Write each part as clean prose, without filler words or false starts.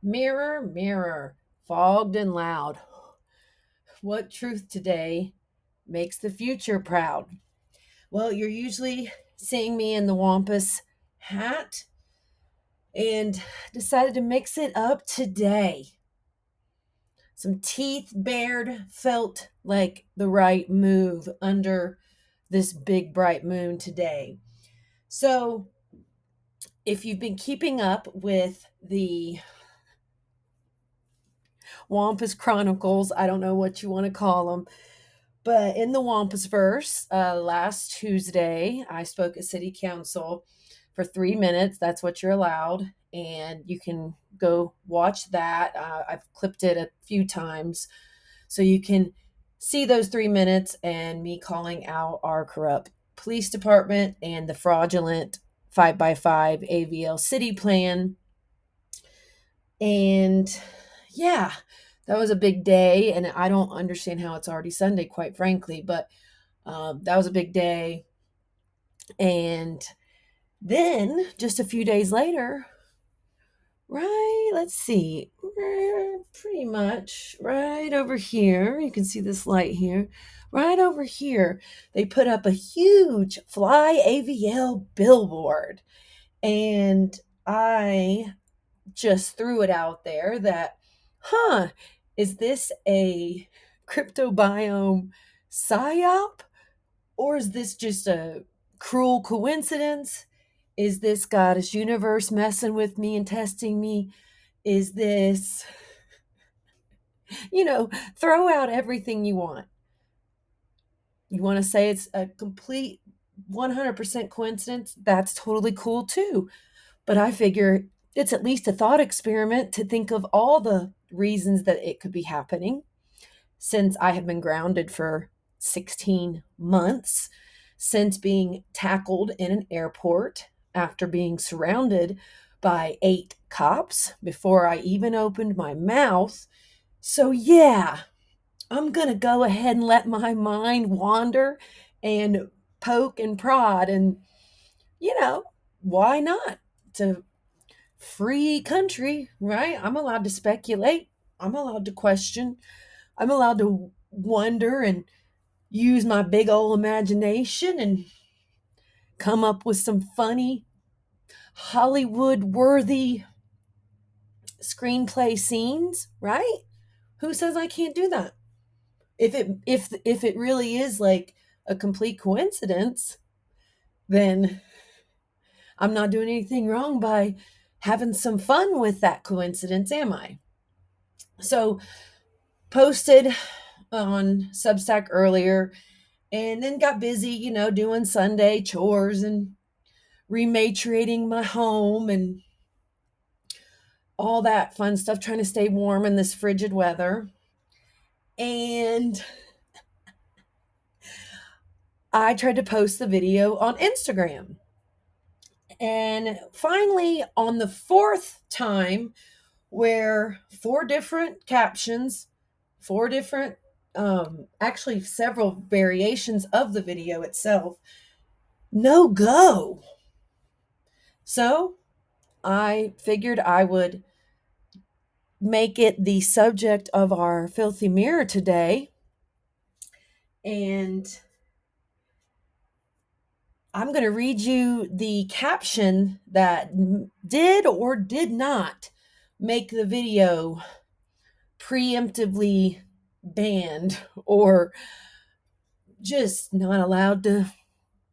Mirror, mirror, fogged and loud, what truth today makes the future proud? Well, you're usually seeing me in the Wampus hat and decided to mix it up today. Some teeth bared felt like the right move under this big bright moon today. So, if you've been keeping up with the Wampus Chronicles, I don't know what you want to call them, but in the Wampus verse, last Tuesday, I spoke at City Council for 3 minutes. That's what you're allowed. And you can go watch that. I've clipped it a few times. So you can see those 3 minutes and me calling out our corrupt police department and the fraudulent 5x5 AVL city plan. And yeah, that was a big day. And I don't understand how it's already Sunday, quite frankly, but that was a big day. And then just a few days later, right, let's see, pretty much right over here, you can see this light here, right over here, they put up a huge Fly AVL billboard. And I just threw it out there that, is this a cryptobiome psyop? Or is this just a cruel coincidence? Is this goddess universe messing with me and testing me? Is this, throw out everything you want. You want to say it's a complete 100% coincidence? That's totally cool too. But I figure it's at least a thought experiment to think of all the reasons that it could be happening. Since I have been grounded for 16 months, since being tackled in an airport after being surrounded by 8 cops before I even opened my mouth. So, yeah, I'm going to go ahead and let my mind wander and poke and prod. And, why not? It's a free country, right? I'm allowed to speculate, I'm allowed to question, I'm allowed to wonder and use my big old imagination and come up with some funny Hollywood worthy screenplay scenes, right? Who says I can't do that? If it really is like a complete coincidence, then I'm not doing anything wrong by having some fun with that coincidence, am I? So, posted on Substack earlier and then got busy, doing Sunday chores and rematriating my home and all that fun stuff, trying to stay warm in this frigid weather. And I tried to post the video on Instagram. And finally, on the fourth time, where 4 different captions, 4 different, actually several variations of the video itself, no go. So I figured I would make it the subject of our filthy mirror today. And I'm going to read you the caption that did or did not make the video preemptively banned or just not allowed to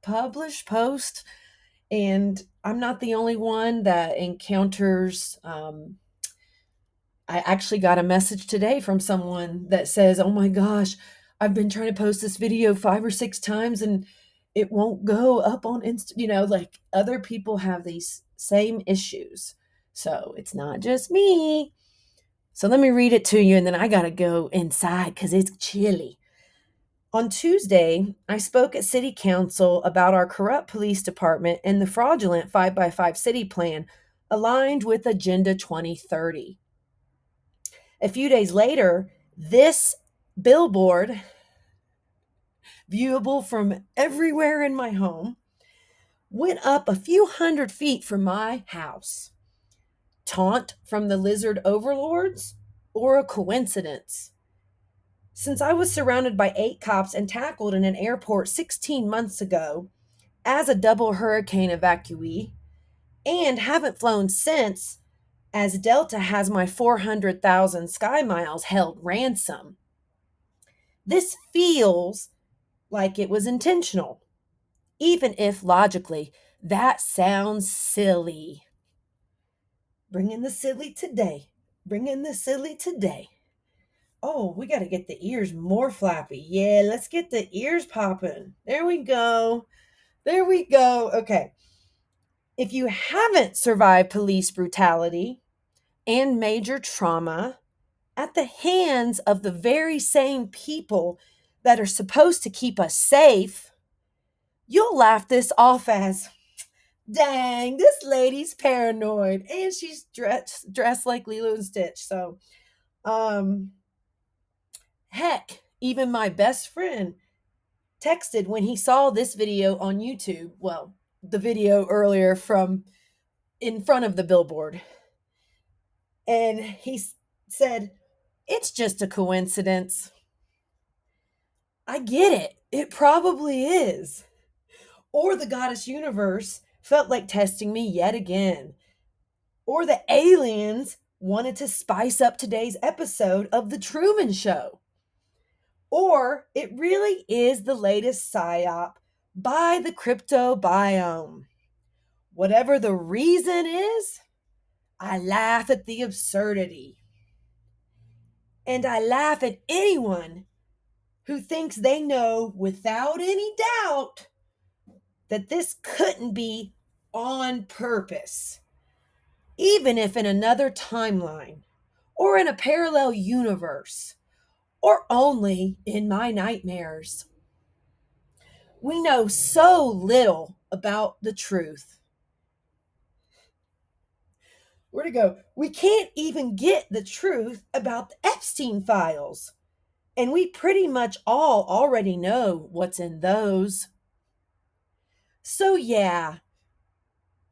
post. And I'm not the only one that encounters. I actually got a message today from someone that says, "Oh my gosh, I've been trying to post this video 5 or 6 times and it won't go up on Insta." Like other people have these same issues. So it's not just me. So let me read it to you and then I got to go inside because it's chilly. On Tuesday, I spoke at City Council about our corrupt police department and the fraudulent 5x5 city plan aligned with Agenda 2030. A few days later, this billboard, viewable from everywhere in my home, went up a few hundred feet from my house. taunt from the lizard overlords, or a coincidence? Since I was surrounded by 8 cops and tackled in an airport 16 months ago as a double hurricane evacuee, and haven't flown since, as Delta has my 400,000 sky miles held ransom, this feels like it was intentional, even if logically that sounds silly. Bring in the silly today. Bring in the silly today. Oh, we got to get the ears more flappy. Yeah, let's get the ears popping. There we go. There we go. Okay. If you haven't survived police brutality and major trauma at the hands of the very same people that are supposed to keep us safe, you'll laugh this off as, dang, this lady's paranoid and she's dressed like Lilo and Stitch. So, um, heck, even my best friend texted when he saw this video on YouTube. Well, the video earlier from in front of the billboard. And he said, it's just a coincidence. I get it. It probably is. Or the goddess universe felt like testing me yet again. Or the aliens wanted to spice up today's episode of The Truman Show. Or it really is the latest psyop by the Cryptobiome. Whatever the reason is, I laugh at the absurdity. And I laugh at anyone who thinks they know without any doubt that this couldn't be on purpose, even if in another timeline, or in a parallel universe, or only in my nightmares. We know so little about the truth. Where to go? We can't even get the truth about the Epstein files. And we pretty much all already know what's in those. So, yeah,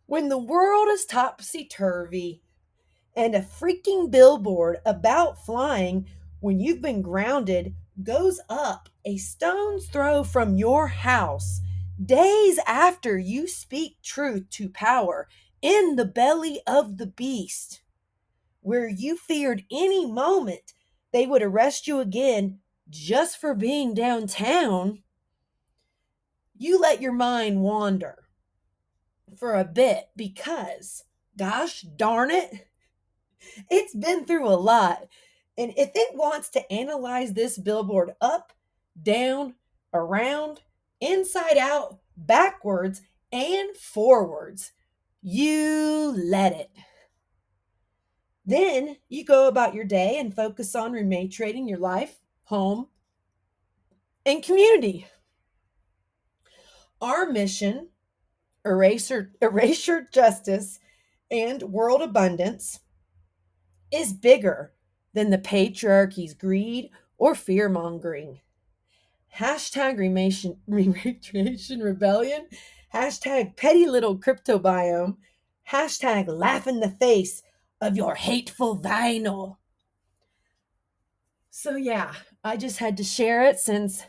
when the world is topsy-turvy and a freaking billboard about flying when you've been grounded goes up a stone's throw from your house days after you speak truth to power in the belly of the beast, where you feared any moment they would arrest you again just for being downtown, you let your mind wander for a bit because, gosh darn it, it's been through a lot. And if it wants to analyze this billboard up, down, around, inside out, backwards, and forwards, you let it. Then you go about your day and focus on rematriating your life, home, and community. Our mission, erasure justice, and world abundance, is bigger than the patriarchy's greed or fear mongering. Hashtag rematriation rebellion. Hashtag petty little cryptobiome. Hashtag laugh in the face of your hateful vinyl. So, yeah, I just had to share it since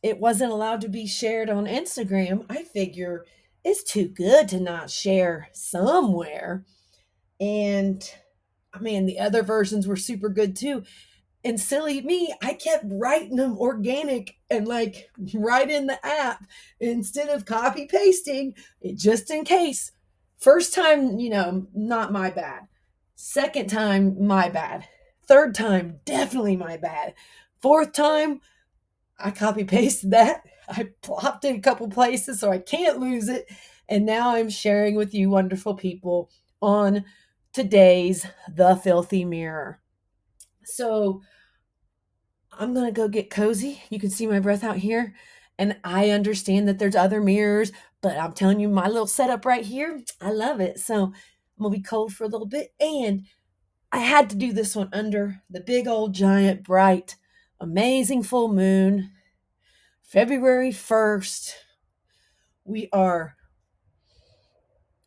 it wasn't allowed to be shared on Instagram. I figure it's too good to not share somewhere. And I mean, the other versions were super good too. And silly me, I kept writing them organic and like right in the app instead of copy pasting, just in case. First time, not my bad. Second time, my bad. Third time, definitely my bad. Fourth time, I copy pasted that. I plopped it a couple places so I can't lose it. And now I'm sharing with you wonderful people on today's The Filthy Mirror. So I'm going to go get cozy. You can see my breath out here. And I understand that there's other mirrors, but I'm telling you, my little setup right here, I love it. So I'm going to be cold for a little bit. And I had to do this one under the big old giant bright, amazing full moon. February 1st. We are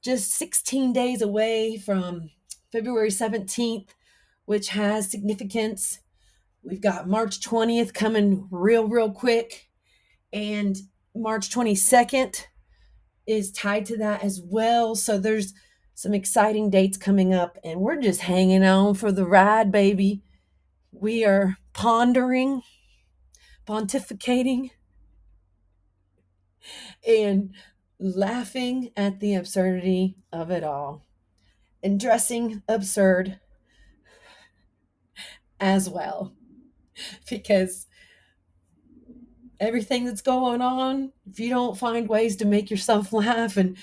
just 16 days away from February 17th, which has significance. We've got March 20th coming real quick, and March 22nd is tied to that as well. So there's some exciting dates coming up, and we're just hanging on for the ride, baby. We are pondering, pontificating, and laughing at the absurdity of it all, and dressing absurd as well, because everything that's going on, if you don't find ways to make yourself laugh and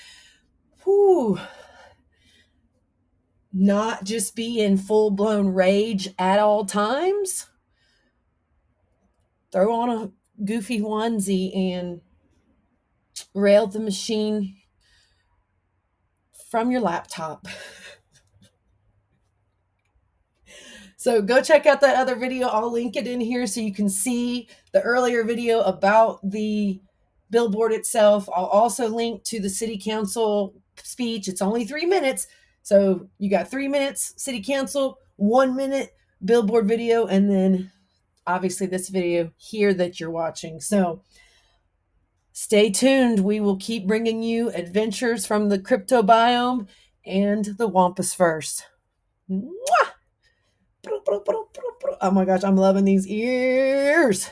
not just be in full-blown rage at all times, throw on a goofy onesie and rail the machine from your laptop. So go check out that other video. I'll link it in here so you can see the earlier video about the billboard itself. I'll also link to the city council speech. It's only 3 minutes. So you got 3 minutes city council, 1 minute billboard video, and then obviously this video here that you're watching. So stay tuned. We will keep bringing you adventures from the cryptobiome and the wampus first. Mwah! Oh my gosh, I'm loving these ears.